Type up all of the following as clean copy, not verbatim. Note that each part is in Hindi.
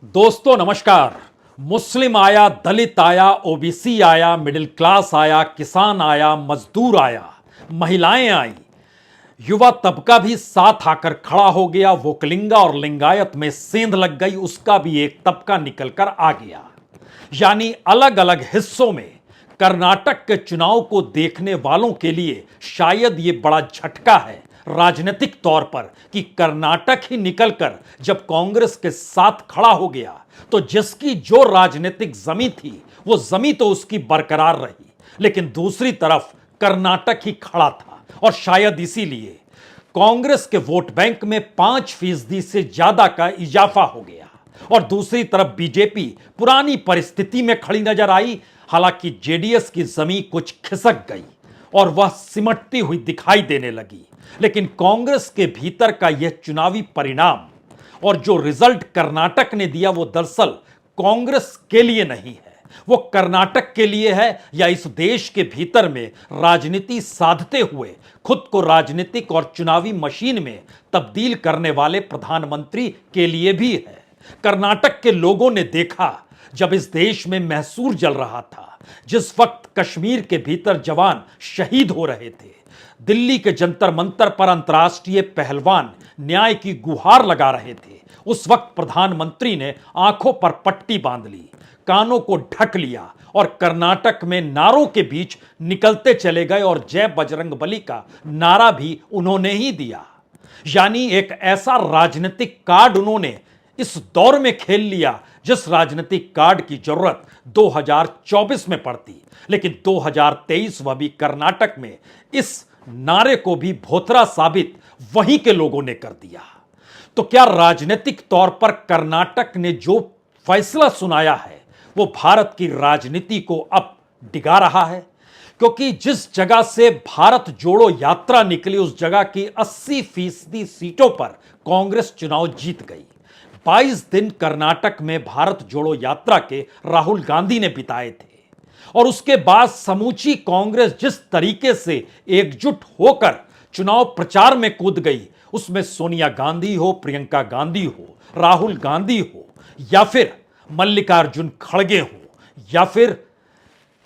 दोस्तों नमस्कार। मुस्लिम आया, दलित आया, ओबीसी आया, मिडिल क्लास आया, किसान आया, मजदूर आया, महिलाएं आई, युवा तबका भी साथ आकर खड़ा हो गया। वोकलिंगा और लिंगायत में सेंध लग गई, उसका भी एक तबका निकलकर आ गया। यानी अलग अलग हिस्सों में कर्नाटक के चुनाव को देखने वालों के लिए शायद यह बड़ा झटका है राजनीतिक तौर पर कि कर्नाटक ही निकलकर जब कांग्रेस के साथ खड़ा हो गया तो जिसकी जो राजनीतिक जमी थी वो जमी तो उसकी बरकरार रही, लेकिन दूसरी तरफ कर्नाटक ही खड़ा था। और शायद इसीलिए कांग्रेस के वोट बैंक में 5% से ज्यादा का इजाफा हो गया। और दूसरी तरफ बीजेपी पुरानी परिस्थिति में खड़ी नजर आई। हालांकि जेडीएस की जमीन कुछ खिसक गई और वह सिमटती हुई दिखाई देने लगी, लेकिन कांग्रेस के भीतर का यह चुनावी परिणाम और जो रिजल्ट कर्नाटक ने दिया वो दरअसल कांग्रेस के लिए नहीं है, वो कर्नाटक के लिए है या इस देश के भीतर में राजनीति साधते हुए खुद को राजनीतिक और चुनावी मशीन में तब्दील करने वाले प्रधानमंत्री के लिए भी है। कर्नाटक के लोगों ने देखा जब इस देश में महसूर जल रहा था, जिस वक्त कश्मीर के भीतर जवान शहीद हो रहे थे, दिल्ली के जंतर मंतर पर अंतर्राष्ट्रीय पहलवान न्याय की गुहार लगा रहे थे, उस वक्त प्रधानमंत्री ने आंखों पर पट्टी बांध ली, कानों को ढक लिया और कर्नाटक में नारों के बीच निकलते चले गए और जय बजरंगबली का नारा भी उन्होंने ही दिया। यानी एक ऐसा राजनीतिक कार्ड उन्होंने इस दौर में खेल लिया जिस राजनीतिक कार्ड की जरूरत 2024 में पड़ती, लेकिन 2023 वह भी कर्नाटक में इस नारे को भी भोथरा साबित वहीं के लोगों ने कर दिया। तो क्या राजनीतिक तौर पर कर्नाटक ने जो फैसला सुनाया है वो भारत की राजनीति को अब डिगा रहा है? क्योंकि जिस जगह से भारत जोड़ो यात्रा निकली उस जगह की 80% सीटों पर कांग्रेस चुनाव जीत गई। 22 दिन कर्नाटक में भारत जोड़ो यात्रा के राहुल गांधी ने बिताए थे और उसके बाद समूची कांग्रेस जिस तरीके से एकजुट होकर चुनाव प्रचार में कूद गई, उसमें सोनिया गांधी हो, प्रियंका गांधी हो, राहुल गांधी हो, या फिर मल्लिकार्जुन खड़गे हो, या फिर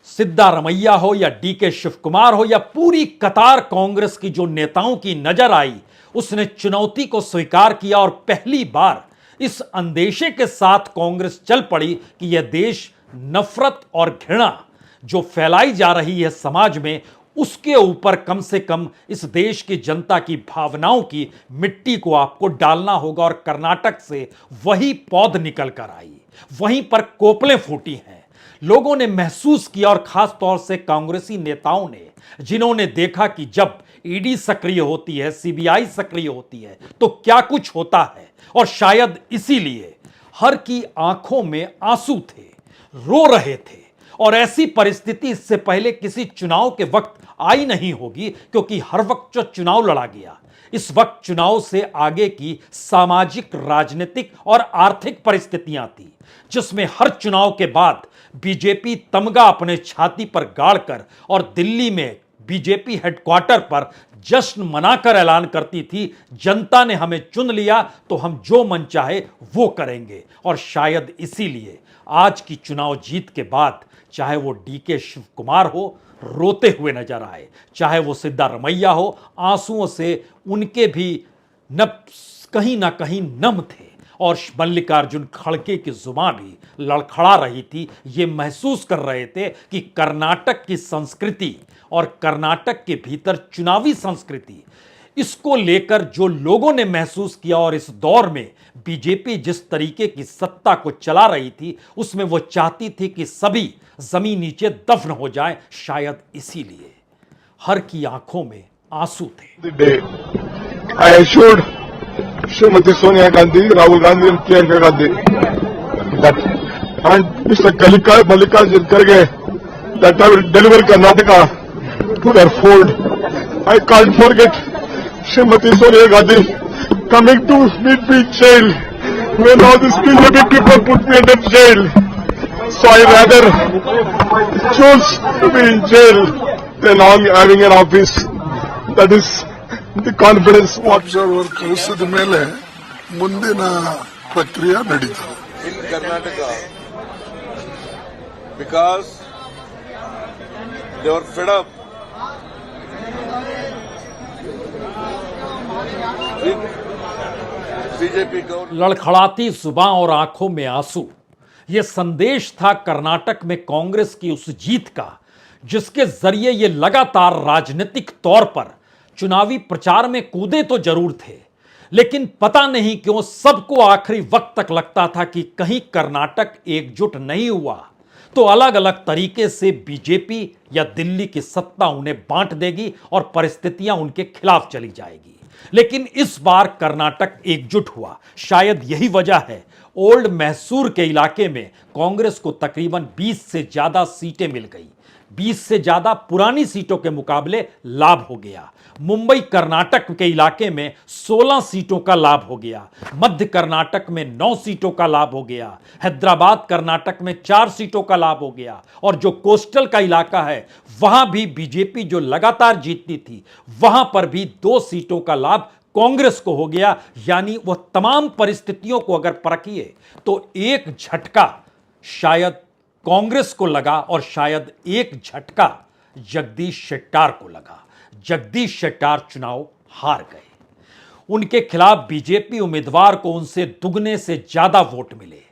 सिद्धारमैया हो, या डीके शिव कुमार हो, या पूरी कतार कांग्रेस की जो नेताओं की नजर आई, उसने चुनौती को स्वीकार किया और पहली बार इस अंदेशे के साथ कांग्रेस चल पड़ी कि यह देश नफरत और घृणा जो फैलाई जा रही है समाज में, उसके ऊपर कम से कम इस देश की जनता की भावनाओं की मिट्टी को आपको डालना होगा। और कर्नाटक से वही पौध निकल कर आई, वहीं पर कोपलें फूटी हैं। लोगों ने महसूस किया और खास तौर से कांग्रेसी नेताओं ने, जिन्होंने देखा कि जब ईडी सक्रिय होती है, सीबीआई सक्रिय होती है तो क्या कुछ होता है, और शायद इसीलिए हर की आंखों में आंसू थे, रो रहे थे। और ऐसी परिस्थिति इससे पहले किसी चुनाव के वक्त आई नहीं होगी, क्योंकि हर वक्त जो चुनाव लड़ा गया, इस वक्त चुनाव से आगे की सामाजिक, राजनीतिक और आर्थिक परिस्थितियां थी, जिसमें हर चुनाव के बाद बीजेपी तमगा अपने छाती पर गाड़कर और दिल्ली में बीजेपी हेडक्वार्टर पर जश्न मनाकर ऐलान करती थी, जनता ने हमें चुन लिया तो हम जो मन चाहे वो करेंगे। और शायद इसीलिए आज की चुनाव जीत के बाद चाहे वो डीके शिव कुमार हो, रोते हुए नजर आए, चाहे वो सिद्धारमैया हो, आंसुओं से उनके भी कहीं ना कहीं नम थे, और मल्लिकार्जुन खड़गे की जुबान भी लड़खड़ा रही थी। ये महसूस कर रहे थे कि कर्नाटक की संस्कृति और कर्नाटक के भीतर चुनावी संस्कृति, इसको लेकर जो लोगों ने महसूस किया और इस दौर में बीजेपी जिस तरीके की सत्ता को चला रही थी, उसमें वो चाहती थी कि सभी जमीन नीचे दफन हो जाए। शायद इसीलिए हर की आंखों में आंसू थे। Srimati Sonia Gandhi, Rahul Gandhi and Priyanka Gandhi. And Mr. Mallikarjun Kharge, that I will deliver Karnataka to their fold. I can't forget Srimati Sonia Gandhi coming to meet me in jail when all these BJP people put me in the jail. So I rather choose to be in jail than having an office. That is the confidence. Observer ಕಳಿಸಿದ ಮೇಲೆ ಮುಂದಿನ ಪ್ರಕ್ರಿಯೆ ನಡೀತದೆ. in Karnataka because they were fed up with BJP government. लड़खड़ाती जुबां और आंखों में आंसू, यह संदेश था कर्नाटक में कांग्रेस की उस जीत का जिसके जरिए ये लगातार राजनीतिक तौर पर चुनावी प्रचार में कूदे तो जरूर थे, लेकिन पता नहीं क्यों सबको आखिरी वक्त तक लगता था कि कहीं कर्नाटक एकजुट नहीं हुआ तो अलग अलग तरीके से बीजेपी या दिल्ली की सत्ता उन्हें बांट देगी और परिस्थितियां उनके खिलाफ चली जाएगी। लेकिन इस बार कर्नाटक एकजुट हुआ। शायद यही वजह है ओल्ड मैसूर के इलाके में कांग्रेस को तकरीबन 20 से ज्यादा सीटें मिल गई। 20 से ज्यादा पुरानी सीटों के मुकाबले लाभ हो गया। मुंबई कर्नाटक के इलाके में 16 सीटों का लाभ हो गया। मध्य कर्नाटक में 9 सीटों का लाभ हो गया। हैदराबाद कर्नाटक में 4 सीटों का लाभ हो गया। और जो कोस्टल का इलाका है वहां भी बीजेपी जो लगातार जीतती थी वहां पर भी 2 सीटों का लाभ कांग्रेस को हो गया। यानी वह तमाम परिस्थितियों को अगर परखिए तो एक झटका शायद कांग्रेस को लगा और शायद एक झटका जगदीश शेट्टार को लगा। जगदीश शेट्टार चुनाव हार गए। उनके खिलाफ बीजेपी उम्मीदवार को उनसे दुगने से ज्यादा वोट मिले।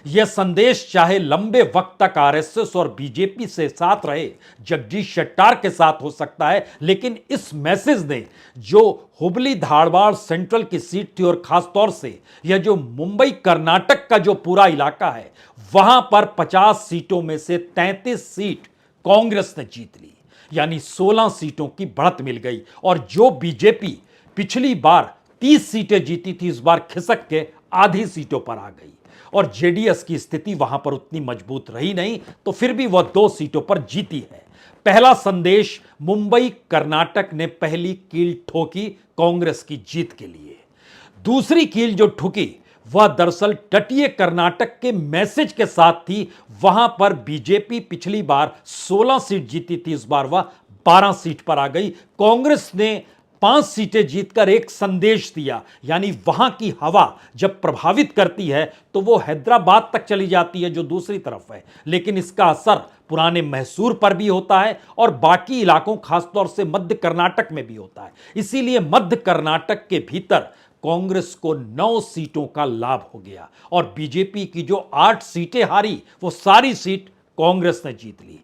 यह संदेश चाहे लंबे वक्त तक आरएसएस और बीजेपी से साथ रहे जगदीश शेट्टार के साथ हो सकता है, लेकिन इस मैसेज ने जो हुबली धारवाड़ सेंट्रल की सीट थी और खासतौर से यह जो मुंबई कर्नाटक का जो पूरा इलाका है वहां पर 50 सीटों में से 33 सीट कांग्रेस ने जीत ली। यानी 16 सीटों की बढ़त मिल गई और जो बीजेपी पिछली बार 30 सीटें जीती थी इस बार खिसक के आधी सीटों पर आ गई। और जेडीएस की स्थिति वहां पर उतनी मजबूत रही नहीं तो फिर भी वह 2 सीटों पर जीती है। पहला संदेश मुंबई कर्नाटक ने पहली कील ठोकी कांग्रेस की जीत के लिए। दूसरी कील जो ठुकी वह दरअसल तटीय कर्नाटक के मैसेज के साथ थी। वहां पर बीजेपी पिछली बार 16 सीट जीती थी, इस बार वह 12 सीट पर आ गई। कांग्रेस ने 5 सीटें जीतकर एक संदेश दिया। यानी वहां की हवा जब प्रभावित करती है तो वो हैदराबाद तक चली जाती है जो दूसरी तरफ है, लेकिन इसका असर पुराने मैसूर पर भी होता है और बाकी इलाकों खासतौर से मध्य कर्नाटक में भी होता है। इसीलिए मध्य कर्नाटक के भीतर कांग्रेस को 9 सीटों का लाभ हो गया और बीजेपी की जो 8 सीटें हारी वो सारी सीट कांग्रेस ने जीत ली।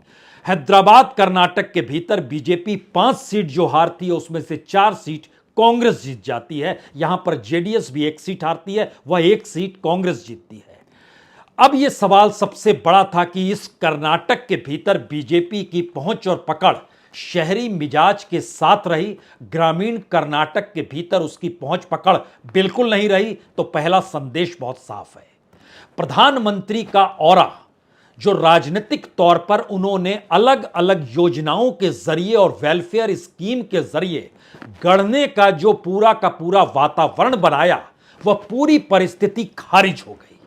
हैदराबाद कर्नाटक के भीतर बीजेपी 5 सीट जो हारती है उसमें से 4 सीट कांग्रेस जीत जाती है। यहां पर जेडीएस भी 1 सीट हारती है, वह 1 सीट कांग्रेस जीतती है। अब यह सवाल सबसे बड़ा था कि इस कर्नाटक के भीतर बीजेपी की पहुंच और पकड़ शहरी मिजाज के साथ रही, ग्रामीण कर्नाटक के भीतर उसकी पहुंच पकड़ बिल्कुल नहीं रही। तो पहला संदेश बहुत साफ है। प्रधानमंत्री का ऑरा जो राजनीतिक तौर पर उन्होंने अलग अलग योजनाओं के जरिए और वेलफेयर स्कीम के जरिए गढ़ने का जो पूरा का पूरा वातावरण बनाया वह पूरी परिस्थिति खारिज हो गई।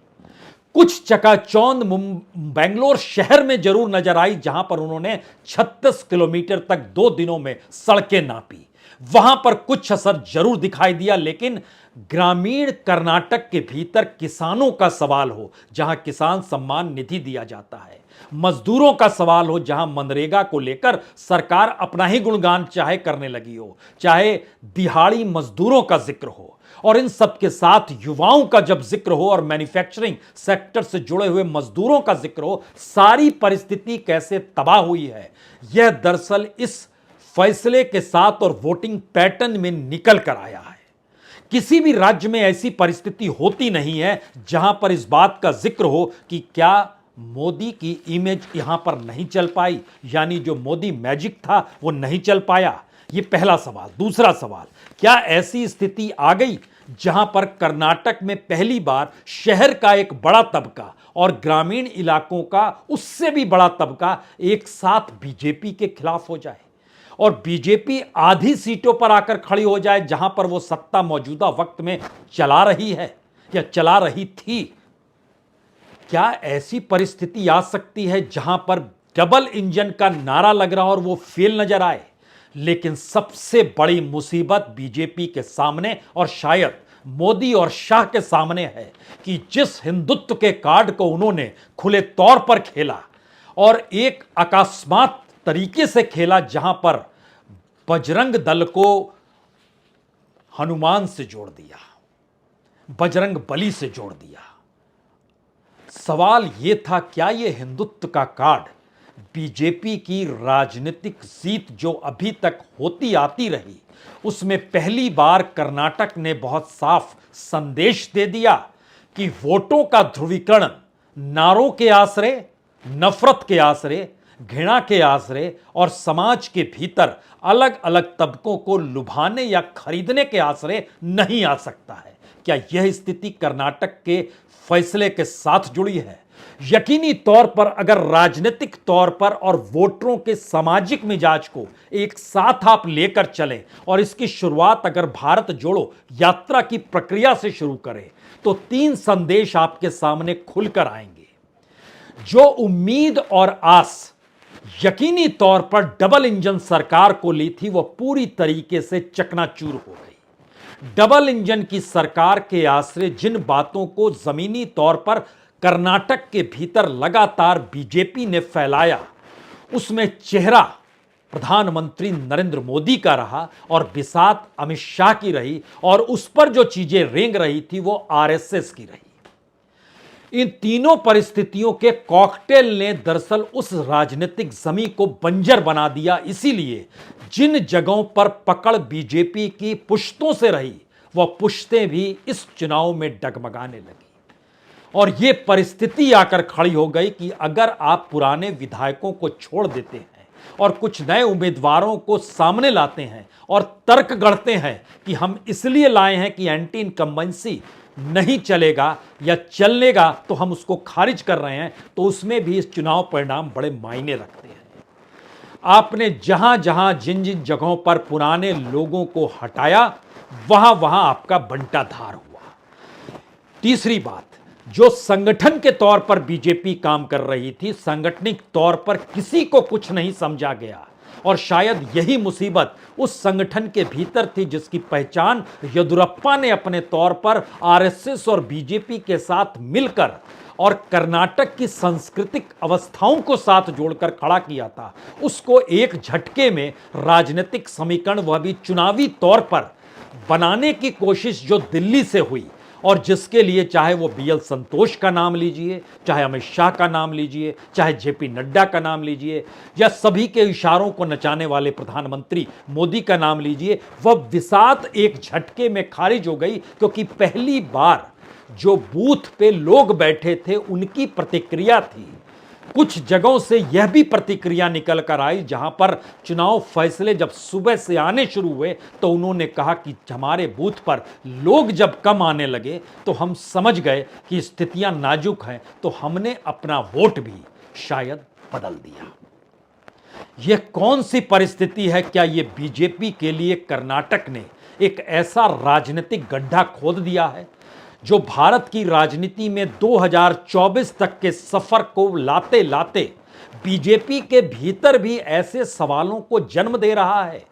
कुछ चकाचौंध बेंगलोर शहर में जरूर नजर आई जहां पर उन्होंने 36 किलोमीटर तक 2 दिनों में सड़कें नापी। वहां पर कुछ असर जरूर दिखाई दिया, लेकिन ग्रामीण कर्नाटक के भीतर किसानों का सवाल हो जहां किसान सम्मान निधि दिया जाता है, मजदूरों का सवाल हो जहां मनरेगा को लेकर सरकार अपना ही गुणगान चाहे करने लगी हो, चाहे दिहाड़ी मजदूरों का जिक्र हो, और इन सब के साथ युवाओं का जब जिक्र हो और मैन्युफैक्चरिंग सेक्टर से जुड़े हुए मजदूरों का जिक्र हो, सारी परिस्थिति कैसे तबाह हुई है यह दरअसल इस फैसले के साथ और वोटिंग पैटर्न में निकल कर आया है। किसी भी राज्य में ऐसी परिस्थिति होती नहीं है जहां पर इस बात का जिक्र हो कि क्या मोदी की इमेज यहां पर नहीं चल पाई, यानी जो मोदी मैजिक था वो नहीं चल पाया। ये पहला सवाल। दूसरा सवाल, क्या ऐसी स्थिति आ गई जहां पर कर्नाटक में पहली बार शहर का एक बड़ा तबका और ग्रामीण इलाकों का उससे भी बड़ा तबका एक साथ बीजेपी के खिलाफ हो जाए और बीजेपी आधी सीटों पर आकर खड़ी हो जाए जहां पर वो सत्ता मौजूदा वक्त में चला रही है या चला रही थी? क्या ऐसी परिस्थिति आ सकती है जहां पर डबल इंजन का नारा लग रहा और वो फेल नजर आए? लेकिन सबसे बड़ी मुसीबत बीजेपी के सामने और शायद मोदी और शाह के सामने है कि जिस हिंदुत्व के कार्ड को उन्होंने खुले तौर पर खेला और एक अकस्मात तरीके से खेला, जहां पर बजरंग दल को हनुमान से जोड़ दिया, बजरंग बली से जोड़ दिया। सवाल यह था, क्या यह हिंदुत्व का कार्ड बीजेपी की राजनीतिक जीत जो अभी तक होती आती रही, उसमें पहली बार कर्नाटक ने बहुत साफ संदेश दे दिया कि वोटों का ध्रुवीकरण नारों के आश्रय, नफरत के आश्रय, घृणा के आश्रय और समाज के भीतर अलग अलग तबकों को लुभाने या खरीदने के आश्रय नहीं आ सकता है। क्या यह स्थिति कर्नाटक के फैसले के साथ जुड़ी है? यकीनी तौर पर अगर राजनीतिक तौर पर और वोटरों के सामाजिक मिजाज को एक साथ आप लेकर चलें और इसकी शुरुआत अगर भारत जोड़ो यात्रा की प्रक्रिया से शुरू करें, तो 3 संदेश आपके सामने खुलकर आएंगे। जो उम्मीद और आस यकीनी तौर पर डबल इंजन सरकार को ली थी, वह पूरी तरीके से चकनाचूर हो गई। डबल इंजन की सरकार के आश्रय जिन बातों को जमीनी तौर पर कर्नाटक के भीतर लगातार बीजेपी ने फैलाया, उसमें चेहरा प्रधानमंत्री नरेंद्र मोदी का रहा और बिसात अमित शाह की रही, और उस पर जो चीजें रेंग रही थी वो आरएसएस की रही। इन तीनों परिस्थितियों के कॉकटेल ने दरअसल उस राजनीतिक जमीन को बंजर बना दिया। इसीलिए जिन जगहों पर पकड़ बीजेपी की पुश्तों से रही, वह पुश्तें भी इस चुनाव में डगमगाने लगी और यह परिस्थिति आकर खड़ी हो गई कि अगर आप पुराने विधायकों को छोड़ देते हैं और कुछ नए उम्मीदवारों को सामने लाते हैं और तर्क गढ़ते हैं कि हम इसलिए लाए हैं कि एंटी इनकम्बेंसी नहीं चलेगा या चलेगा तो हम उसको खारिज कर रहे हैं, तो उसमें भी इस चुनाव परिणाम बड़े मायने रखते हैं। आपने जहां जहां जिन जिन जगहों पर पुराने लोगों को हटाया, वहां वहां आपका बंटाधार हुआ। तीसरी बात, जो संगठन के तौर पर बीजेपी काम कर रही थी, सांगठनिक तौर पर किसी को कुछ नहीं समझा गया और शायद यही मुसीबत उस संगठन के भीतर थी जिसकी पहचान येदियुरप्पा ने अपने तौर पर आरएसएस और बीजेपी के साथ मिलकर और कर्नाटक की सांस्कृतिक अवस्थाओं को साथ जोड़कर खड़ा किया था। उसको एक झटके में राजनीतिक समीकरण, वह भी चुनावी तौर पर बनाने की कोशिश जो दिल्ली से हुई, और जिसके लिए चाहे वो बीएल संतोष का नाम लीजिए, चाहे अमित शाह का नाम लीजिए, चाहे जेपी नड्डा का नाम लीजिए, या सभी के इशारों को नचाने वाले प्रधानमंत्री मोदी का नाम लीजिए, वह बिसात एक झटके में खारिज हो गई। क्योंकि पहली बार जो बूथ पे लोग बैठे थे उनकी प्रतिक्रिया थी। कुछ जगहों से यह भी प्रतिक्रिया निकल कर आई, जहां पर चुनाव फैसले जब सुबह से आने शुरू हुए तो उन्होंने कहा कि हमारे बूथ पर लोग जब कम आने लगे तो हम समझ गए कि स्थितियां नाजुक हैं, तो हमने अपना वोट भी शायद बदल दिया। यह कौन सी परिस्थिति है? क्या यह बीजेपी के लिए कर्नाटक ने एक ऐसा राजनीतिक गड्ढा खोद दिया है जो भारत की राजनीति में 2024 तक के सफर को लाते लाते बीजेपी के भीतर भी ऐसे सवालों को जन्म दे रहा है,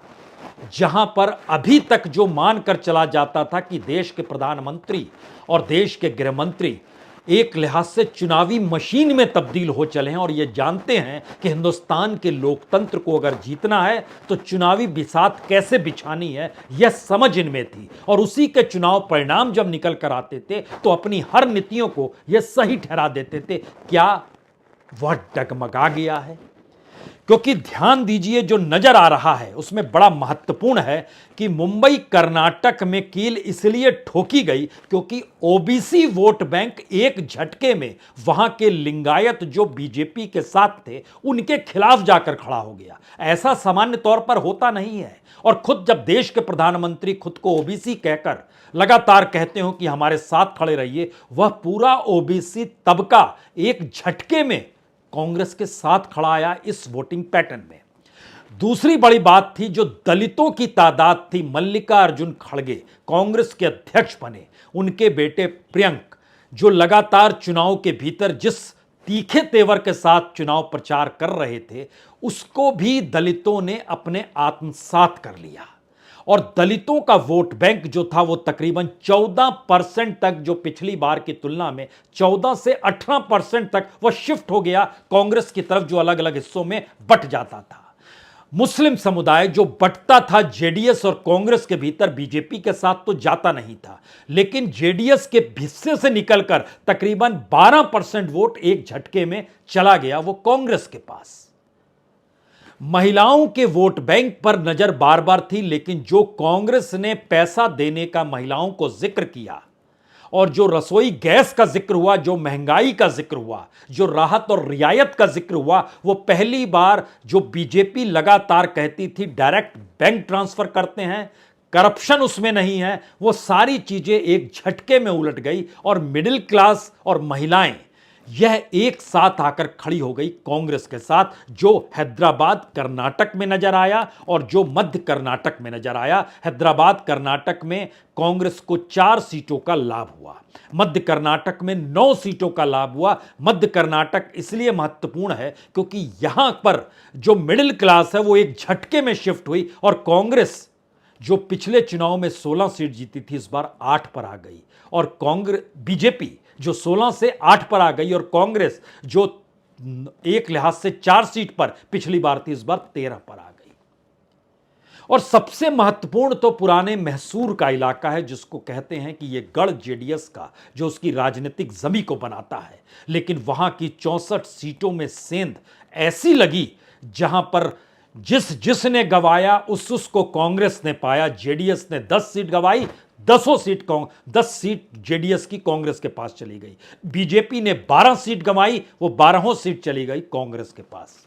जहां पर अभी तक जो मानकर चला जाता था कि देश के प्रधानमंत्री और देश के गृह मंत्री एक लिहाज से चुनावी मशीन में तब्दील हो चले हैं और ये जानते हैं कि हिंदुस्तान के लोकतंत्र को अगर जीतना है तो चुनावी बिसात कैसे बिछानी है, यह समझ इनमें थी। और उसी के चुनाव परिणाम जब निकल कर आते थे तो अपनी हर नीतियों को यह सही ठहरा देते थे। क्या वह डगमगा गया है? क्योंकि ध्यान दीजिए, जो नजर आ रहा है उसमें बड़ा महत्वपूर्ण है कि मुंबई कर्नाटक में कील इसलिए ठोकी गई क्योंकि ओबीसी वोट बैंक एक झटके में वहां के लिंगायत जो बीजेपी के साथ थे उनके खिलाफ जाकर खड़ा हो गया। ऐसा सामान्य तौर पर होता नहीं है। और खुद जब देश के प्रधानमंत्री खुद को ओबीसी कहकर लगातार कहते हो कि हमारे साथ खड़े रहिए, वह पूरा ओबीसी तबका एक झटके में कांग्रेस के साथ खड़ा आया इस वोटिंग पैटर्न में। दूसरी बड़ी बात थी, जो दलितों की तादाद थी, मल्लिकार्जुन खड़गे कांग्रेस के अध्यक्ष बने, उनके बेटे प्रियंक जो लगातार चुनाव के भीतर जिस तीखे तेवर के साथ चुनाव प्रचार कर रहे थे, उसको भी दलितों ने अपने आत्मसात कर लिया। और दलितों का वोट बैंक जो था वो तकरीबन 14% तक, जो पिछली बार की तुलना में 14 से 18% तक वो शिफ्ट हो गया कांग्रेस की तरफ, जो अलग अलग हिस्सों में बट जाता था। मुस्लिम समुदाय जो बटता था जेडीएस और कांग्रेस के भीतर, बीजेपी के साथ तो जाता नहीं था, लेकिन जेडीएस के हिस्से से निकलकर तकरीबन 12% वोट एक झटके में चला गया वो कांग्रेस के पास। महिलाओं के वोट बैंक पर नजर बार बार थी, लेकिन जो कांग्रेस ने पैसा देने का महिलाओं को जिक्र किया और जो रसोई गैस का जिक्र हुआ, जो महंगाई का जिक्र हुआ, जो राहत और रियायत का जिक्र हुआ, वो पहली बार जो बीजेपी लगातार कहती थी डायरेक्ट बैंक ट्रांसफर करते हैं, करप्शन उसमें नहीं है, वो सारी चीजें एक झटके में उलट गई और मिडिल क्लास और महिलाएं यह एक साथ आकर खड़ी हो गई कांग्रेस के साथ, जो हैदराबाद कर्नाटक में नजर आया और जो मध्य कर्नाटक में नजर आया। हैदराबाद कर्नाटक में कांग्रेस को 4 सीटों का लाभ हुआ, मध्य कर्नाटक में 9 सीटों का लाभ हुआ। मध्य कर्नाटक इसलिए महत्वपूर्ण है क्योंकि यहां पर जो मिडिल क्लास है वो एक झटके में शिफ्ट हुई और कांग्रेस जो पिछले चुनाव में 16 सीट जीती थी इस बार 8 पर आ गई, और बीजेपी जो 16 से 8 पर आ गई और कांग्रेस जो एक लिहाज से 4 सीट पर पिछली बार थी इस बार 13 पर आ गई। और सबसे महत्वपूर्ण तो पुराने मैसूर का इलाका है, जिसको कहते हैं कि यह गढ़ जेडीएस का, जो उसकी राजनीतिक जमी को बनाता है। लेकिन वहां की 64 सीटों में सेंध ऐसी लगी जहां पर जिसने गवाया उसको कांग्रेस ने पाया। जेडीएस ने 10 सीट गवाई, 10 सीट जेडीएस की कांग्रेस के पास चली गई। बीजेपी ने 12 सीट गंवाई, वो 12 सीट चली गई कांग्रेस के पास।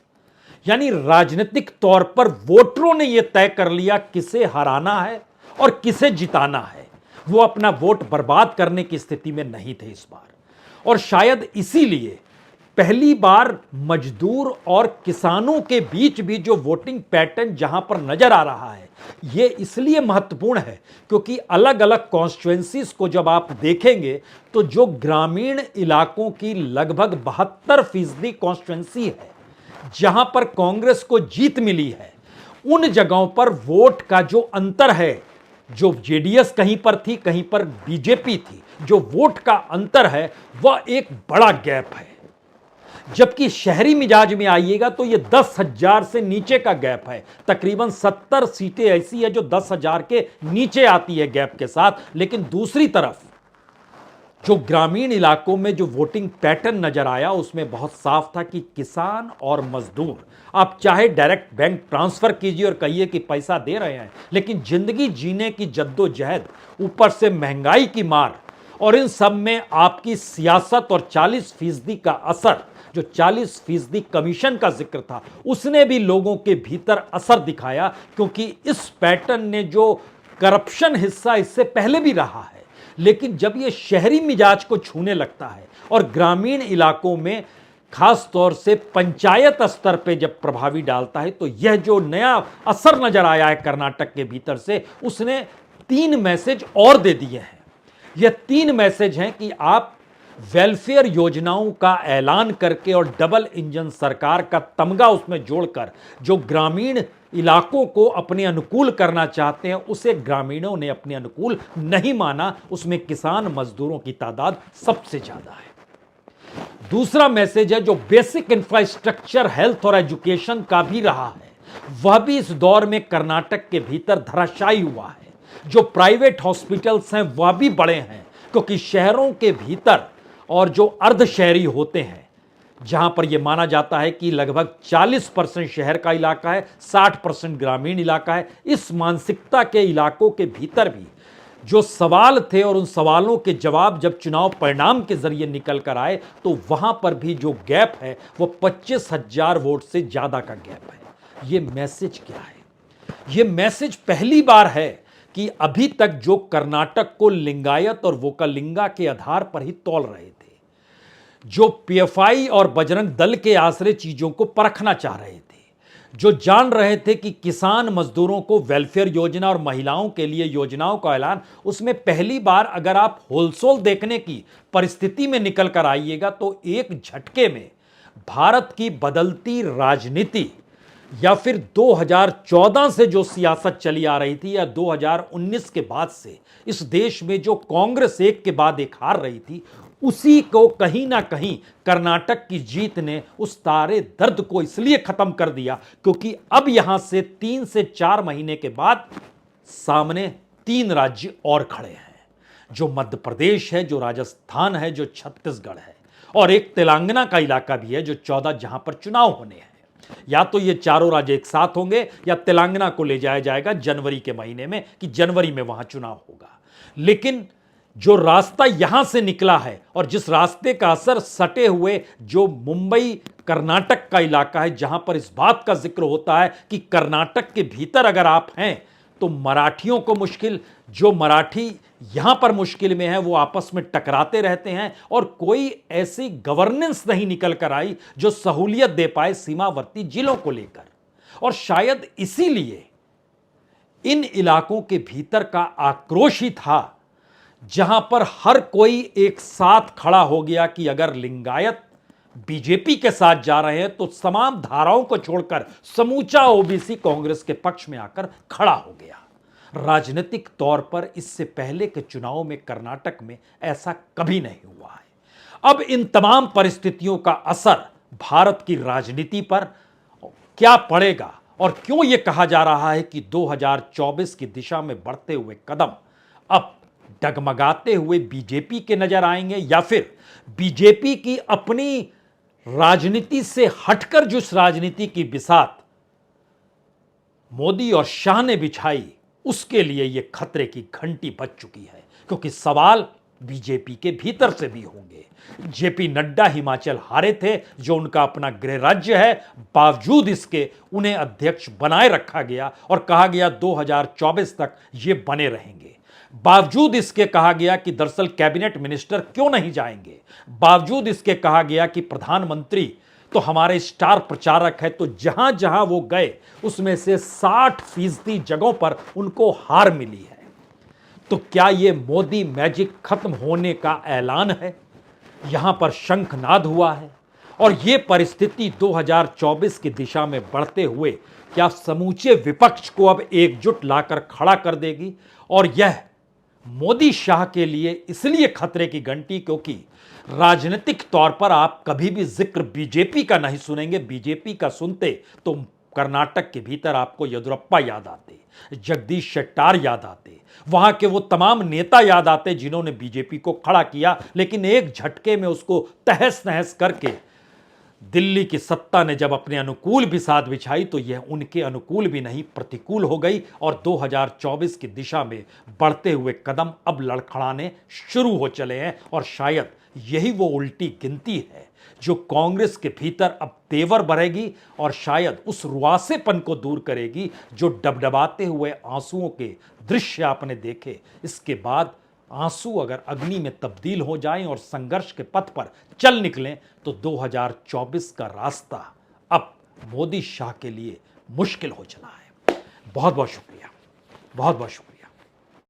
यानी राजनीतिक तौर पर वोटरों ने यह तय कर लिया किसे हराना है और किसे जिताना है। वो अपना वोट बर्बाद करने की स्थिति में नहीं थे इस बार, और शायद इसीलिए पहली बार मजदूर और किसानों के बीच भी जो वोटिंग पैटर्न जहां पर नजर आ रहा है, यह इसलिए महत्वपूर्ण है क्योंकि अलग अलग कॉन्स्टिट्यूएंसीज को जब आप देखेंगे तो जो ग्रामीण इलाकों की लगभग 72% कॉन्स्टिट्यूएंसी है जहां पर कांग्रेस को जीत मिली है, उन जगहों पर वोट का जो अंतर है, जो जेडीएस कहीं पर थी कहीं पर बीजेपी थी, जो वोट का अंतर है वह एक बड़ा गैप है। जबकि शहरी मिजाज में आइएगा तो यह 10,000 से नीचे का गैप है। तकरीबन 70 सीटें ऐसी है जो 10,000 के नीचे आती है गैप के साथ। लेकिन दूसरी तरफ जो ग्रामीण इलाकों में जो वोटिंग पैटर्न नजर आया उसमें बहुत साफ था कि किसान और मजदूर, आप चाहे डायरेक्ट बैंक ट्रांसफर कीजिए और कहिए कि पैसा दे रहे हैं, लेकिन जिंदगी जीने की जद्दोजहद, ऊपर से महंगाई की मार, और इन सब में आपकी सियासत और 40% का असर, जो 40% कमीशन का जिक्र था, उसने भी लोगों के भीतर असर दिखाया। क्योंकि इस पैटर्न ने जो करप्शन हिस्सा इससे पहले भी रहा है, लेकिन जब यह शहरी मिजाज को छूने लगता है और ग्रामीण इलाकों में खास तौर से पंचायत स्तर पे जब प्रभावी डालता है, तो यह जो नया असर नजर आया है कर्नाटक के भीतर से, उसने 3 मैसेज और दे दिए हैं। यह 3 मैसेज हैं कि आप वेलफेयर योजनाओं का ऐलान करके और डबल इंजन सरकार का तमगा उसमें जोड़कर जो ग्रामीण इलाकों को अपने अनुकूल करना चाहते हैं, उसे ग्रामीणों ने अपने अनुकूल नहीं माना। उसमें किसान मजदूरों की तादाद सबसे ज्यादा है। दूसरा मैसेज है जो बेसिक इंफ्रास्ट्रक्चर, हेल्थ और एजुकेशन का भी रहा है, वह भी इस दौर में कर्नाटक के भीतर धराशायी हुआ है। जो प्राइवेट हॉस्पिटल्स हैं वह भी बड़े हैं, क्योंकि शहरों के भीतर और जो अर्ध शहरी होते हैं, जहां पर यह माना जाता है कि लगभग 40% शहर का इलाका है, 60% ग्रामीण इलाका है, इस मानसिकता के इलाकों के भीतर भी जो सवाल थे और उन सवालों के जवाब जब चुनाव परिणाम के जरिए निकल कर आए, तो वहां पर भी जो गैप है वो 25,000 वोट से ज्यादा का गैप है। ये मैसेज क्या है? ये मैसेज पहली बार है कि अभी तक जो कर्नाटक को लिंगायत और वोकालिंगा के आधार पर ही तौल रहे थे, जो पीएफआई और बजरंग दल के आश्रय चीजों को परखना चाह रहे थे, जो जान रहे थे कि किसान मजदूरों को वेलफेयर योजना और महिलाओं के लिए योजनाओं का ऐलान, उसमें पहली बार अगर आप होलसेल देखने की परिस्थिति में निकल कर आइएगा तो एक झटके में भारत की बदलती राजनीति या फिर 2014 से जो सियासत चली आ रही थी या 2019 के बाद से इस देश में जो कांग्रेस एक के बाद एक हार रही थी, उसी को कहीं ना कहीं कर्नाटक की जीत ने उस सारे दर्द को इसलिए खत्म कर दिया क्योंकि अब यहां से 3 से 4 महीने के बाद सामने 3 राज्य और खड़े हैं, जो मध्य प्रदेश है, जो राजस्थान है, जो छत्तीसगढ़ है, और एक तेलंगाना का इलाका भी है जो 14 जहां पर चुनाव होने हैं। या तो ये चारों राज्य एक साथ होंगे या तेलंगाना को ले जाया जाएगा जनवरी के महीने में कि जनवरी में वहां चुनाव होगा। लेकिन जो रास्ता यहां से निकला है और जिस रास्ते का असर सटे हुए जो मुंबई कर्नाटक का इलाका है, जहां पर इस बात का जिक्र होता है कि कर्नाटक के भीतर अगर आप हैं तो मराठियों को मुश्किल, जो मराठी यहां पर मुश्किल में है वो आपस में टकराते रहते हैं और कोई ऐसी गवर्नेंस नहीं निकल कर आई जो सहूलियत दे पाए सीमावर्ती जिलों को लेकर। और शायद इसीलिए इन इलाकों के भीतर का आक्रोश ही था जहां पर हर कोई एक साथ खड़ा हो गया कि अगर लिंगायत बीजेपी के साथ जा रहे हैं तो तमाम धाराओं को छोड़कर समूचा ओबीसी कांग्रेस के पक्ष में आकर खड़ा हो गया। राजनीतिक तौर पर इससे पहले के चुनाव में कर्नाटक में ऐसा कभी नहीं हुआ है। अब इन तमाम परिस्थितियों का असर भारत की राजनीति पर क्या पड़ेगा और क्यों यह कहा जा रहा है कि 2024 की दिशा में बढ़ते हुए कदम अब डगमगाते हुए बीजेपी के नजर आएंगे या फिर बीजेपी की अपनी राजनीति से हटकर जिस राजनीति की बिसात मोदी और शाह ने बिछाई उसके लिए यह खतरे की घंटी बज चुकी है, क्योंकि सवाल बीजेपी के भीतर से भी होंगे। जेपी नड्डा हिमाचल हारे थे, जो उनका अपना गृह राज्य है, बावजूद इसके उन्हें अध्यक्ष बनाए रखा गया और कहा गया 2024 तक ये बने रहेंगे। बावजूद इसके कहा गया कि दरअसल कैबिनेट मिनिस्टर क्यों नहीं जाएंगे, बावजूद इसके कहा गया कि प्रधानमंत्री तो हमारे स्टार प्रचारक है, तो जहां जहां वो गए उसमें से 60% जगहों पर उनको हार मिली है। तो क्या ये मोदी मैजिक खत्म होने का ऐलान है? यहां पर शंखनाद हुआ है और ये परिस्थिति 2024 की दिशा में बढ़ते हुए क्या समूचे विपक्ष को अब एकजुट लाकर खड़ा कर देगी? और यह मोदी शाह के लिए इसलिए खतरे की घंटी क्योंकि राजनीतिक तौर पर आप कभी भी जिक्र बीजेपी का नहीं सुनेंगे। बीजेपी का सुनते तो कर्नाटक के भीतर आपको येदियुरप्पा याद आते, जगदीश शेट्टार याद आते, वहां के वो तमाम नेता याद आते जिन्होंने बीजेपी को खड़ा किया, लेकिन एक झटके में उसको तहस नहस करके दिल्ली की सत्ता ने जब अपने अनुकूल बिसात बिछाई तो यह उनके अनुकूल भी नहीं प्रतिकूल हो गई और 2024 की दिशा में बढ़ते हुए कदम अब लड़खड़ाने शुरू हो चले हैं। और शायद यही वो उल्टी गिनती है जो कांग्रेस के भीतर अब तेवर बढ़ेगी और शायद उस रुआसेपन को दूर करेगी जो डबडबाते हुए आंसुओं के दृश्य आपने देखे। इसके बाद आंसू अगर अग्नि में तब्दील हो जाएं और संघर्ष के पथ पर चल निकलें तो 2024 का रास्ता अब मोदी शाह के लिए मुश्किल हो चला है। बहुत बहुत शुक्रिया, बहुत बहुत शुक्रिया।